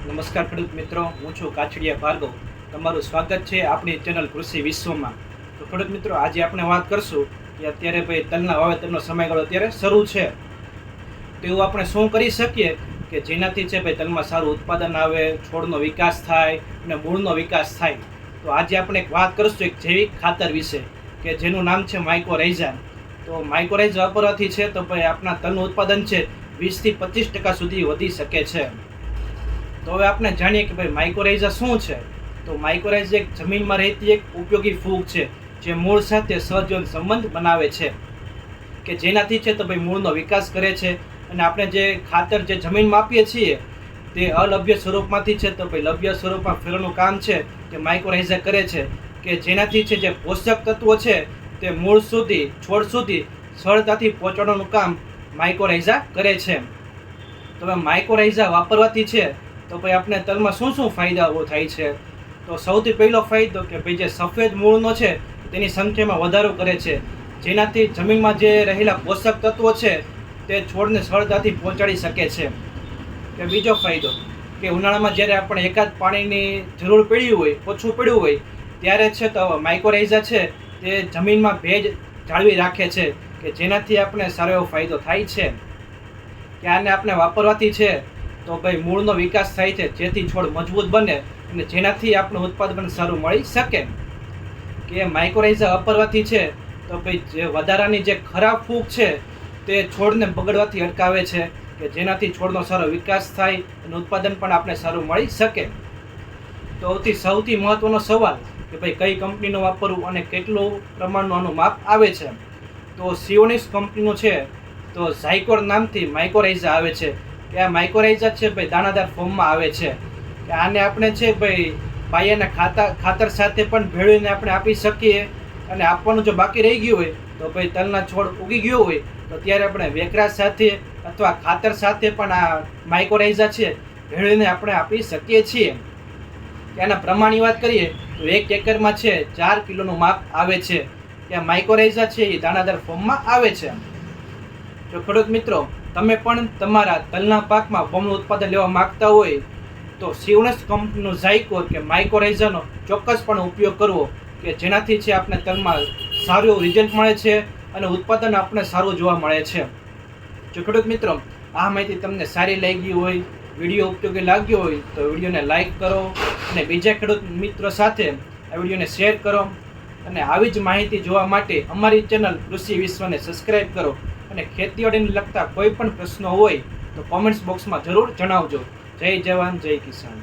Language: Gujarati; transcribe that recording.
નમસ્કાર ખેડૂત મિત્રો, હું છું કાછડિયા ભાર્ગવ. તમારું સ્વાગત છે આપણી ચેનલ કૃષિ વિશ્વમાં. તો ખેડૂત મિત્રો, આજે આપણે વાત કરશું કે અત્યારે ભાઈ તલના વાવેતરનો સમયગાળો અત્યારે શરૂ છે. તો એવું આપણે શું કરી શકીએ કે જેનાથી છે ભાઈ તલમાં સારું ઉત્પાદન આવે, છોડનો વિકાસ થાય અને મૂળનો વિકાસ થાય. તો આજે આપણે એક વાત કરશું એક જૈવિક ખાતર વિશે કે જેનું નામ છે માઇકોરાઇઝા. તો માઇકોરાઇઝા વાપરવાથી છે તો ભાઈ આપણા તલનું ઉત્પાદન છે 20થી 25% સુધી વધી શકે છે. તો હવે આપણે જાણીએ કે ભાઈ માઇકોરાઇઝા શું છે. તો માઇકોરાઇઝા એક જમીનમાં રહેતી એક ઉપયોગી ફૂગ છે જે મૂળ સાથે સહજીવન સંબંધ બનાવે છે કે જેનાથી છે તો ભાઈ મૂળનો વિકાસ કરે છે. અને આપણે જે ખાતર જે જમીનમાં આપીએ છીએ તે અલભ્ય સ્વરૂપમાંથી છે તો ભાઈ લભ્ય સ્વરૂપમાં ફેરવાનું કામ છે કે માઇકોરાઇઝા કરે છે કે જેનાથી છે જે પોષક તત્વો છે તે મૂળ સુધી, છોડ સુધી સરળતાથી પહોંચાડવાનું કામ માઇકોરાઇઝા કરે છે. તો હવે માઇકોરાઇઝા વાપરવાથી છે તો ભાઈ આપણે તલમાં શું શું ફાયદાઓ થાય છે. તો સૌથી પહેલો ફાયદો કે ભાઈ જે સફેદ મૂળનો છે તેની સંખ્યામાં વધારો કરે છે જેનાથી જમીનમાં જે રહેલા પોષક તત્વો છે તે છોડને સરળતાથી પહોંચાડી શકે છે. કે બીજો ફાયદો કે ઉનાળામાં જ્યારે આપણે એકાદ પાણીની જરૂર પડી હોય, ઓછું પડ્યું હોય ત્યારે છે તો માઇકોરાઇઝા છે તે જમીનમાં ભેજ જાળવી રાખે છે કે જેનાથી આપણે સારો એવો ફાયદો થાય છે. કે આને આપણે વાપરવાથી છે તો ભાઈ મૂળનો વિકાસ થાય છે જેથી છોડ મજબૂત બને અને જેનાથી આપણું ઉત્પાદન સારું મળી શકે. કે માઇકોરાઇઝા વાપરવાથી છે તો ભાઈ જે વધારાની જે ખરાબ ફૂગ છે તે છોડને બગડવાથી અટકાવે છે કે જેનાથી છોડનો સારો વિકાસ થાય અને ઉત્પાદન પણ આપણે સારું મળી શકે. તો સૌથી મહત્વનો સવાલ કે ભાઈ કઈ કંપનીનું વાપરવું અને કેટલું પ્રમાણનું આનું માપ આવે છે. તો સિયોનિક્સ કંપનીનું છે તો ઝાયકોર નામથી માઇકોરાઇઝા આવે છે કે આ માઇકોરાઇઝા છે ભાઈ દાણાદાર ફોર્મમાં આવે છે કે આને આપણે છે ભાઈ પાયાના ખાતર સાથે પણ ભેળવીને આપણે આપી શકીએ. અને આપવાનું જો બાકી રહી ગયું હોય તો ભાઈ તલના છોડ ઉગી ગયો હોય તો ત્યારે આપણે વેકરા સાથે અથવા ખાતર સાથે પણ આ માઇકોરાઇઝા છે ભેળવીને આપણે આપી શકીએ છીએ. કે આના પ્રમાણની વાત કરીએ તો 1 એકરમાં છે 4 કિલોનું માપ આવે છે કે આ માઇકોરાઇઝા છે એ દાણાદાર ફોર્મમાં આવે છે. જો ખેડૂત મિત્રો, તમે પણ તમારા તલના પાકમાં બમણું ઉત્પાદન લેવા માંગતા હોય તો સિયોનિક્સ કંપનીનું ઝાયકોર કે માઇકોરાઇઝાનો ચોક્કસપણે ઉપયોગ કરવો કે જેનાથી છે આપણે તલમાં સારું એવું રિઝલ્ટ મળે છે અને ઉત્પાદન આપણે સારું જોવા મળે છે. જો ખેડૂત મિત્રો આ માહિતી તમને સારી લાગી હોય, વિડીયો ઉપયોગી લાગ્યો હોય તો વિડીયોને લાઈક કરો અને બીજા ખેડૂત મિત્રો સાથે આ વિડીયોને શેર કરો. અને આવી જ માહિતી જોવા માટે અમારી ચેનલ કૃષિ વિશ્વને સબસ્ક્રાઈબ કરો. અને ખેતીવાડીને લગતા કોઈ પણ પ્રશ્નો હોય તો કોમેન્ટ્સ બોક્સમાં જરૂર જણાવજો. જય જવાન, જય કિસાન.